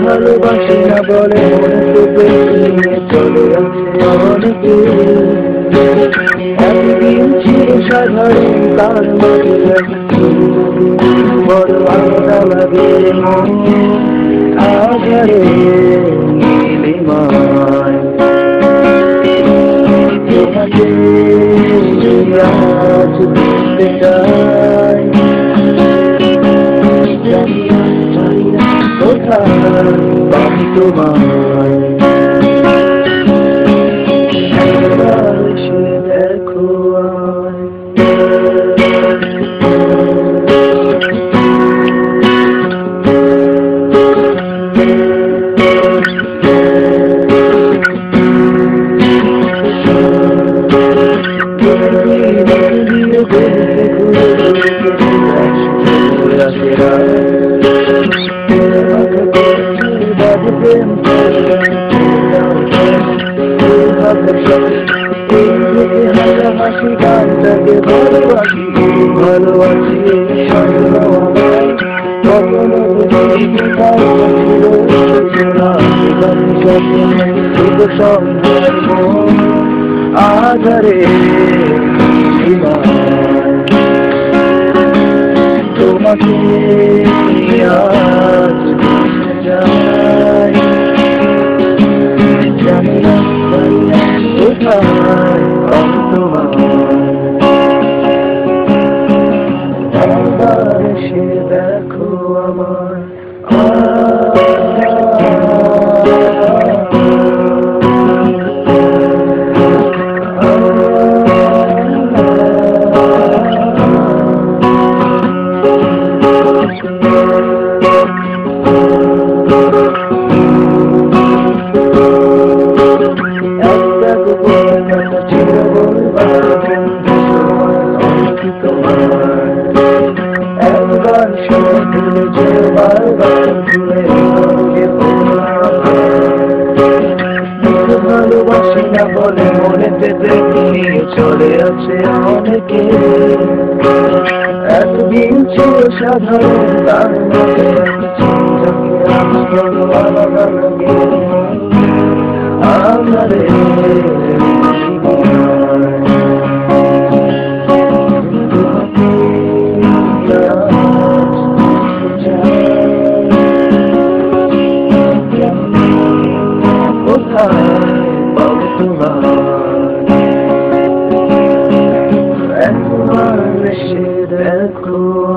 ভালোবাসি না বলে চলে অনেকে একদিন ছিল সাধারণ তার বড় আলাদা লাগে আধারে নীলিমায় তোমাকে আজ দেখতে চাই কোথায় পাবি তোমায় এসে দেখো হাসি গানটাকে ভালোবাসি ভালোবাসি আধারে তোমাকে আজ যাই জানি না কোথায় তোমার এসে দেখো আমার ভালোবাসি না বলে মনেতে নিয়ে চলে আছে অনেকে একদিন ছিল সাধারণ তার আলাদা লাগে আধারে একবার এসে দেখো